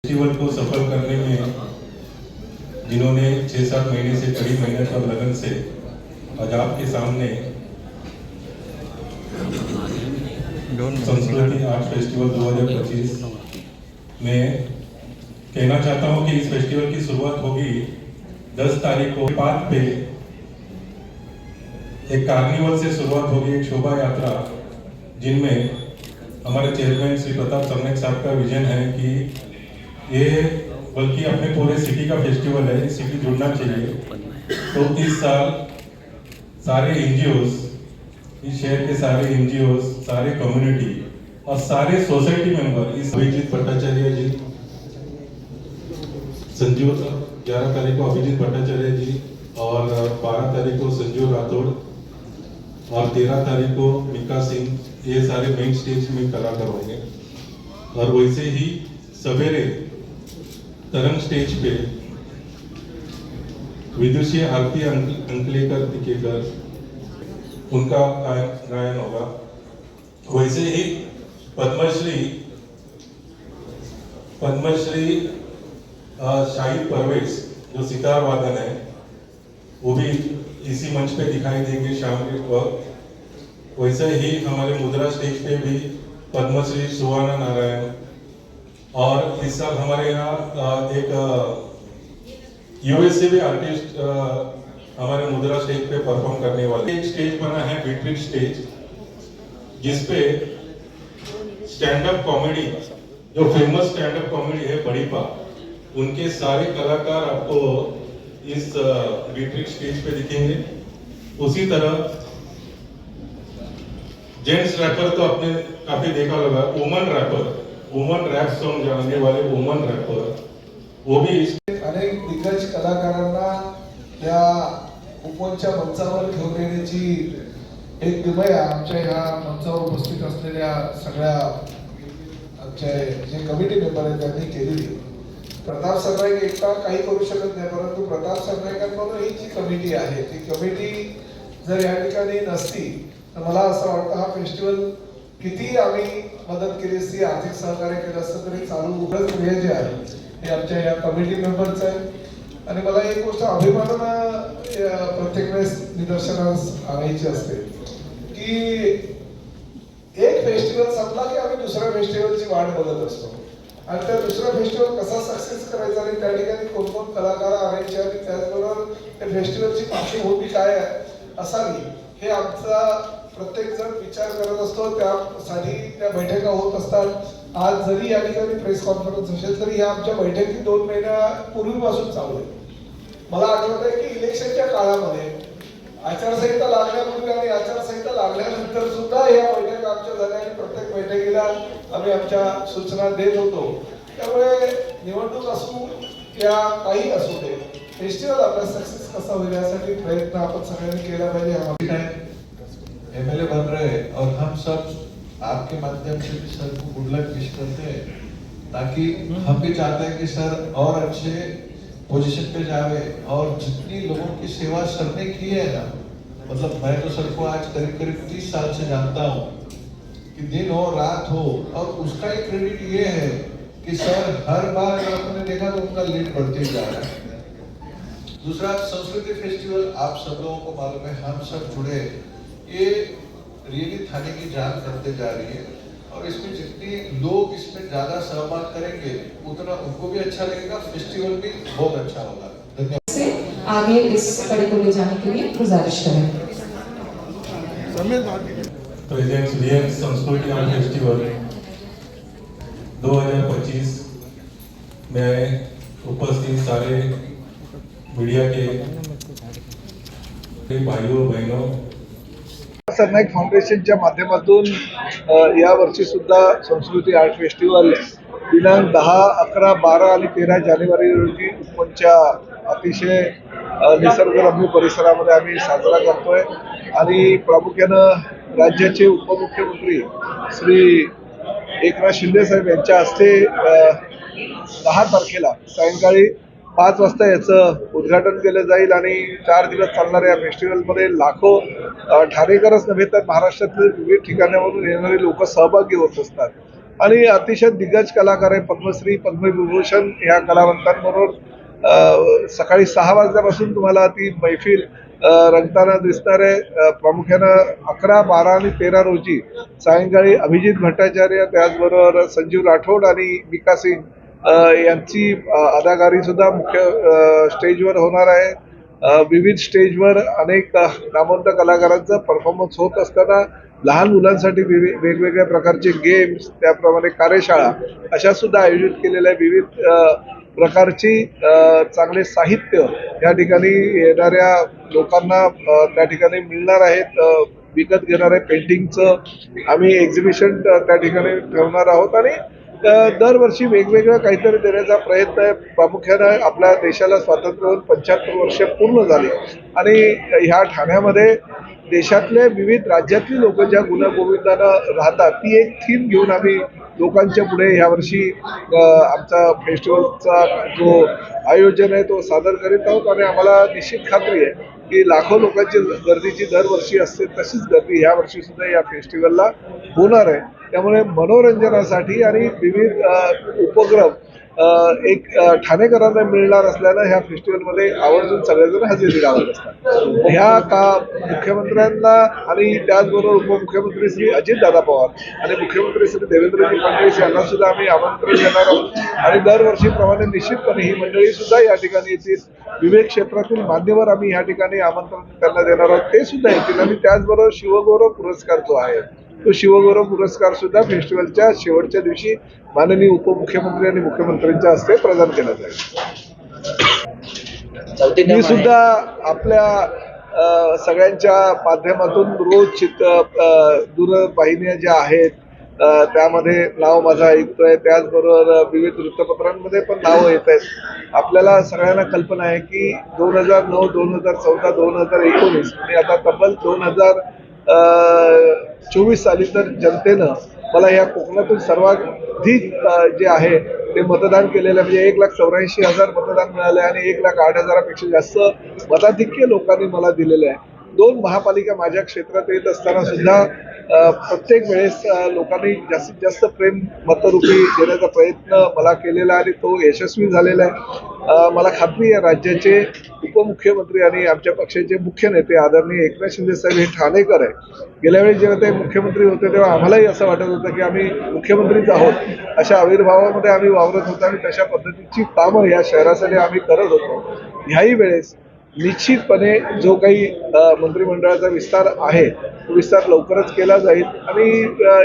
Festival को सफल करने में जिन्होंने 6-7 महीने से कड़ी मेहनत और लगन से आज आपके सामने संस्कृति आर्ट फेस्टिवल 2025 में कहना चाहता हूं कि इस फेस्टिवल की शुरुआत होगी 10 तारीख को पार्क पे एक कार्निवल से शुरुआत होगी, एक शोभा यात्रा जिनमें हमारे चेयरमैन श्री प्रताप सरनाईक साहब का विजन है कि ये बल्कि अपने पूरे सिटी का फेस्टिवल है, सिटी जुड़ना चाहिए। तो इस साल सारे एनजीओस, इस शहर के सारे एनजीओस, सारे कम्युनिटी और सारे सोसाइटी मेंबर, इस अभिजीत भट्टाचार्य जी, संजीव 11 तारीख को अभिजीत भट्टाचार्य जी और 12 तारीख को संजीव राठौड़ और 13 तारीख को मिका सिंह, ये सारे मेन स्टेज में कलाकार होंगे। और वैसे ही सवेरे तरंग स्टेज पे विदुषी आरती अंकलेकर तिकेकर उनका गायन होगा। वैसे ही पद्मश्री शाहिद परवेज जो सितार वादन है वो भी इसी मंच पे दिखाई देंगे शाम के वक्त। वैसे ही हमारे मुद्रा स्टेज पे भी पद्मश्री सुहाना नारायण, और इस साल हमारे यहाँ एक यूएस से भी आर्टिस्ट हमारे मुद्रा स्टेज पे परफॉर्म करने वाले। एक स्टेज बना है बीट्रिक स्टेज, जिसपे स्टैंड अप कॉमेडी, जो फेमस स्टैंड अप कॉमेडी है बड़ीपा, उनके सारे कलाकार आपको इस बीट्रिक स्टेज पे दिखेंगे। उसी तरह जेंट्स रैपर तो आपने काफी देखा होगा, वुमन रैप सॉन्ग गाने वाले वुमन रैपर, वो भी अनेक दिग्गज कलाकारांना या उपवनच्या मंचावर घेऊन येण्याची एक किमया आमच्या ह्या मंचावर उपस्थित असलेल्या सगळ्या आमचे जे कमिटी मेंबर आहेत त्यांनी केलेली। प्रताप सरनाईक एकटा काही करू शकत नाही, परंतु प्रताप सरनाईकांबरोबर ही जी कमिटी आहे ती कमिटी जर या ठिकाणी नसती तर मला असं वाटतं हा फेस्टिवल किती आम्ही मदत केली असती, आर्थिक सहकार्य केलं असतं तरी चालू उघडच क्रिया जे आहे हे आमच्या या कमिटी मेंबरचं आहे। आणि मला एक गोष्ट अभिमानानं प्रत्येक वेळेस निदर्शनास आणायची असते की एक फेस्टिवल संपला की आम्ही दुसऱ्या फेस्टिवलची वाट बघत असतो आणि त्या दुसरा फेस्टिवल कसा सक्सेस करायचा आणि त्या ठिकाणी कोण कोण कलाकार आणायचे आणि त्याचबरोबर त्या फेस्टिवलची पार्श्वभूमी काय असावी हे आमचा प्रत्येक जण विचार करत असतो। त्यासाठी त्या बैठका होत असतात। आज जरी या ठिकाणी प्रेस कॉन्फरन्स असेल तरी या आमच्या बैठकी 2 महिन्यापूर्वीपासून चालू आहे। मला आठवत आहे की इलेक्शनच्या काळामध्ये आचारसंहिता लागण्यापूर्वी आणि आचारसंहिता लागल्यानंतर सुद्धा या बैठका आमच्या झाल्या आणि प्रत्येक बैठकीला आम्ही आमच्या सूचना देत होतो। त्यामुळे निवडणूक असू या काही असू दे, फेस्टिवल आपला सक्सेस कसा होईल यासाठी प्रयत्न आपण सगळ्यांनी केला पाहिजे। एमएलए बन रहे हैं और हम सब आपके माध्यम से भी सर को गुड लक विश करते हैं, ताकि हम भी चाहते हैं कि सर और अच्छे पोजीशन पे जावे और जितनी लोगों की सेवा सर ने की है ना, मतलब मैं तो सर को आज करीब करीब 30 साल से जानता हूँ कि दिन हो रात हो, और उसका एक क्रेडिट ये है कि सर हर बार अगर आपने देखा तो उनका लीड बढ़ते जा रहा है। दूसरा संस्कृति फेस्टिवल आप सब लोगों को मालूम है, हम सब जुड़े, ये रियली थाने की जान करते जा रही है और इसमें जितने लोग इसमें ज्यादा सहभाग करेंगे उतना उनको भी अच्छा लगेगा, फेस्टिवल भी बहुत अच्छा होगा। धन्यवाद। से आगे इस कड़ी को ले जाने के लिए गुजारिश करें। प्रेजेंट्स रियल संस्कृति आर्ट फेस्टिवल 2025 में उपस्थित सारे मीडिया के भाइयों बहनों, सरनाईक फाउंडेशनच्या माध्यमातून या वर्षी सुद्धा संस्कृती आर्ट फेस्टिवल दिनांक 10, 11, 12 आणि 13 जानेवारी रोजी उपवनच्या अतिशय निसर्गरम्य परिसरामध्ये आम्ही साजरा करतोय। आणि प्रामुख्यानं राज्याचे उपमुख्यमंत्री श्री एकनाथ शिंदे साहेब यांच्या हस्ते 10 तारखेला सायंकाळी 5 वाजता याचं उद्घाटन केलं जाईल आणि 4 दिवस चालणाऱ्या या फेस्टिवलमध्ये लाखो ठाणेकरच नव्हे तर महाराष्ट्रातील विविध ठिकाणावरून येणारे लोक सहभागी होत असतात। आणि अतिशय दिग्गज कलाकार आहे, पद्मश्री पद्मविभूषण ह्या कलावंतांबरोबर सकाळी 6 वाजल्यापासून तुम्हाला ती मैफिल रंगताना दिसणार आहे. प्रामुख्यानं 11, 12 आणि 13 रोजी सायंकाळी अभिजित भट्टाचार्य, त्याचबरोबर संजीव राठोड आणि मिका सिंग यांची अदाकारी सुद्धा मुख्य स्टेजवर होणार आहे. विविध स्टेजवर अनेक नामवंत कलाकारांचा परफॉर्मन्स होत असताना लहान मुलांसाठी वेगवेगळ्या प्रकारचे गेम्स, त्याप्रमाणे कार्यशाळा अशा सुद्धा आयोजित केलेल्या विविध प्रकारची चांगले साहित्य या ठिकाणी येणाऱ्या लोकांना त्या ठिकाणी मिळणार आहेत. विकत घेणारे पेंटिंगचं आम्ही एक्झिबिशन त्या ठिकाणी ठेवणार आहोत आणि दरवर्षी वेगवेगळं काहीतरी देण्याचा प्रयत्न आहे. प्रामुख्यानं आपल्या देशाला स्वातंत्र्य होऊन 75 वर्ष पूर्ण झाली आणि ह्या ठाण्यामध्ये देशातले विविध राज्यातली लोक ज्या गुण्यागोविंदानं राहतात ती एक थीम घेऊन आम्ही लोकांच्या पुढे यावर्षी आमचा फेस्टिवलचा जो आयोजन आहे तो सादर करीत आहोत आणि आम्हाला निश्चित खात्री आहे की लाखो लोकांची गर्दीची दरवर्षी असते तशीच गर्दी यावर्षी सुद्धा या फेस्टिवलला होणार आहे. त्यामुळे मनोरंजनासाठी आणि विविध उपक्रम एक ठाणेकरांना मिळणार असल्यानं ह्या फेस्टिवलमध्ये आवर्जून सगळेजण हजेरी लावत असतात. ह्या का मुख्यमंत्र्यांना आणि त्याचबरोबर उपमुख्यमंत्री श्री अजितदादा पवार आणि मुख्यमंत्री श्री देवेंद्रजी फडणवीस यांना सुद्धा आम्ही आमंत्रण देणार आहोत आणि दरवर्षीप्रमाणे निश्चितपणे ही मंडळी सुद्धा या ठिकाणी येतील. विविध क्षेत्रातील मान्यवर आम्ही या ठिकाणी आमंत्रण त्यांना देणार आहोत, ते सुद्धा येतील आणि त्याचबरोबर शिवगौरव पुरस्कार जो आहे तो शिवगौरव पुरस्कार सुद्धा फेस्टिवलच्या शेवटच्या दिवशी माननीय उपमुख्यमंत्री आणि मुख्यमंत्र्यांच्या हस्ते प्रदान केला जाईल. मी सुद्धा आपल्या सगळ्यांच्या माध्यमातून रोज दूरवाहिन्या ज्या आहेत त्यामध्ये नाव माझं ऐकतोय, त्याचबरोबर विविध वृत्तपत्रांमध्ये पण नावं येत आहेत. आपल्याला सगळ्यांना कल्पना आहे की 2009, 2014, 2019 आणि आता तब्बल 2024 साली तर जनतेनं मला या कोकणातून सर्वाधिक जे आहे ते मतदान केलेलं आहे. म्हणजे 1,84,000 मतदान मिळाले आणि 1,08,000पेक्षा जास्त मताधिक्य लोकांनी मला दिलेलं आहे. 2 महापालिका माझ्या क्षेत्रात येत असताना सुद्धा प्रत्येक वेळेस लोकांनी जास्तीत जास्त प्रेम मतरूपी देण्याचा प्रयत्न मला केलेला आणि तो यशस्वी झालेला आहे. मला खात्री आहे राज्याचे उपमुख्यमंत्री आणि आमच्या पक्षाचे मुख्य नेते आदरणीय एकनाथ शिंदे साहेब हे ठाणेकर आहे. गेल्या वेळी जेव्हा ते मुख्यमंत्री होते तेव्हा आम्हालाही असं वाटत होतं की आम्ही मुख्यमंत्रीच आहोत अशा आविर्भावामध्ये आम्ही वावरत होतो आणि तशा पद्धतीची कामं या शहरासाठी आम्ही करत होतो. ह्याही वेळेस निश्चितपणे जो काही मंत्रिमंडळाचा विस्तार आहे तो विस्तार लवकरच केला जाईल आणि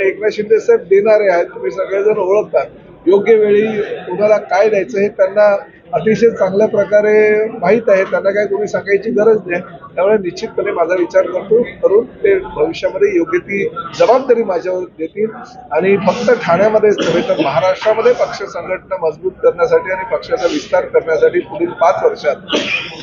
एकनाथ शिंदे साहेब देणारे आहेत, तुम्ही सगळेजण ओळखता. योग्य वेळी कोणाला काय द्यायचं हे त्यांना अतिशय चांगल्या प्रकारे माहीत आहे, त्यांना काय कोणी सांगायची गरज नाही. त्यामुळे निश्चितपणे माझा विचार करून ते भविष्यामध्ये योग्य ती जबाबदारी माझ्यावर देतील आणि फक्त ठाण्यामध्येच नव्हे तर महाराष्ट्रामध्ये पक्ष संघटना मजबूत करण्यासाठी आणि पक्षाचा विस्तार करण्यासाठी पुढील 5 वर्षात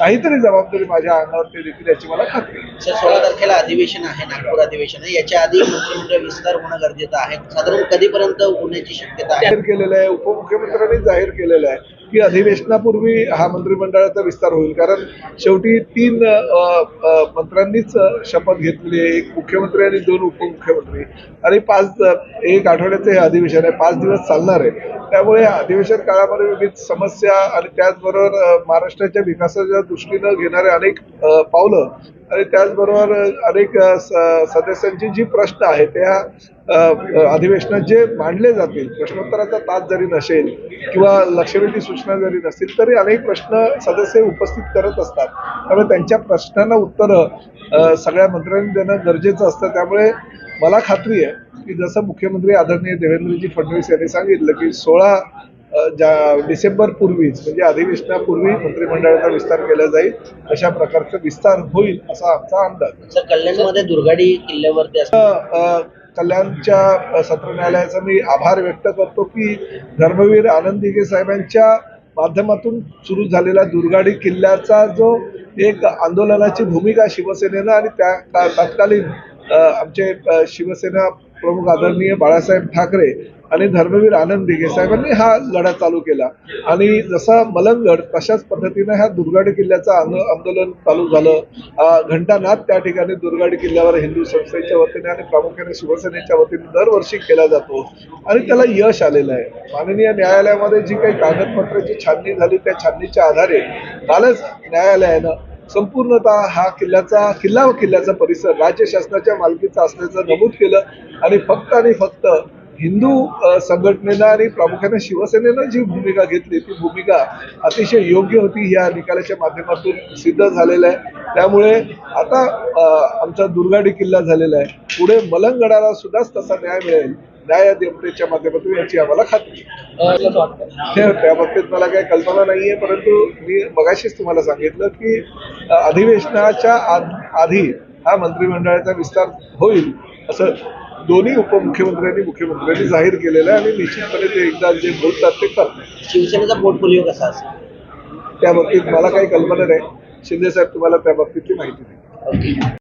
काहीतरी जबाबदारी माझ्या अंगावरती देतील याची मला खात्री आहे. 16 तारखेला अधिवेशन आहे, नागपूर अधिवेशन आहे. याच्या आधी मंत्रिमंडळ विस्तार होणं गरजेचं आहे. साधारण कधीपर्यंत होण्याची शक्यता आहे? जाहीर केलेलं आहे, उपमुख्यमंत्र्यांनी जाहीर केलेलं आहे की अधिवेशनापूर्वी हा मंत्रिमंडळाचा विस्तार होईल. कारण शेवटी 3 मंत्र्यांनीच शपथ घेतलेली आहे, 1 मुख्यमंत्री आणि 2 उपमुख्यमंत्री आणि 1 आठवड्याचं हे अधिवेशन आहे, 5 दिवस चालणार आहे. त्यामुळे अधिवेशन काळामध्ये विविध समस्या आणि त्याचबरोबर महाराष्ट्राच्या विकासाच्या दृष्टीनं घेणारे अनेक पावलं आणि त्याचबरोबर अनेक सदस्यांची जी प्रश्न आहेत त्या अधिवेशनात जे मांडले जातील, प्रश्नोत्तराचा तास जरी नसेल किंवा लक्षवेधी सूचना जरी नसतील तरी अनेक प्रश्न सदस्य उपस्थित करत असतात. त्यामुळे त्यांच्या प्रश्नांना उत्तरं सगळ्या मंत्र्यांनी देणं गरजेचं असतं. त्यामुळे मला खात्री आहे की जसं मुख्यमंत्री आदरणीय देवेंद्रजी फडणवीस यांनी सांगितलं की 16 डिसेंबर पूर्वीच म्हणजे अधिवेशनापूर्वी मंत्रिमंडळाचा विस्तार केला जाईल, अशा प्रकारचा विस्तार होईल असा आमचा अंदाज. सर, कल्याणमध्ये दुर्गाडी किल्ल्यावरती कल्याणच्या सत्र न्यायालयाचा मी आभार व्यक्त करतो की धर्मवीर आनंद दिघे साहेबांच्या माध्यमातून सुरू झालेला दुर्गाडी किल्ल्याचा जो एक आंदोलनाची भूमिका शिवसेनेनं आणि त्या तत्कालीन आमचे शिवसेना प्रमुख आदरणीय बाळासाहेब ठाकरे आणि धर्मवीर आनंद दिघे साहेबांनी हा लढा चालू केला आणि जसा मलंगगड तशाच पद्धतीनं ह्या दुर्गाडी किल्ल्याचं आंदोलन चालू झालं. घंटानाद त्या ठिकाणी दुर्गाडी किल्ल्यावर हिंदू संस्थेच्या वतीने आणि प्रामुख्याने शिवसेनेच्या वतीने दरवर्षी केला जातो आणि त्याला यश आलेलं आहे. माननीय न्यायालयामध्ये जी काही कागदपत्राची छाननी झाली त्या छाननीच्या आधारे कालच न्यायालयानं संपूर्णतः हा किल्ला व किल्ल्याचा परिसर राज्य शासनाच्या मालकीचा असल्याचं नमूद केलं आणि फक्त हिंदू संघटनेनं आणि प्रामुख्याने शिवसेनेनं जी भूमिका घेतली ती भूमिका अतिशय योग्य होती या निकालाच्या माध्यमातून सिद्ध झालेलं आहे. त्यामुळे आता आमचा दुर्गाडी किल्ला झालेला आहे. पुढे मलंगगडाला सुद्धाच तसा न्याय मिळेल न्यायदेवतेच्या माध्यमातून याची आम्हाला खात्री आहे. त्या बाबतीत मला काही कल्पना नाहीये, परंतु मी मगाशीच तुम्हाला सांगितलं की अधिवेशनाच्या आधी हा मंत्रिमंडळाचा विस्तार होईल असं दोन्ही उपमुख्यमंत्र्यांनी मुख्यमंत्र्यांनी जाहीर केलेलं आहे आणि निश्चितपणे ते एकदा जे बोलतात ते करतात. शिवसेनेचा पोर्टफोलिओ कसा असेल त्या बाबतीत मला काही कल्पना नाही. शिंदे साहेब तुम्हाला त्या बाबतीतली माहिती देतील. ओके.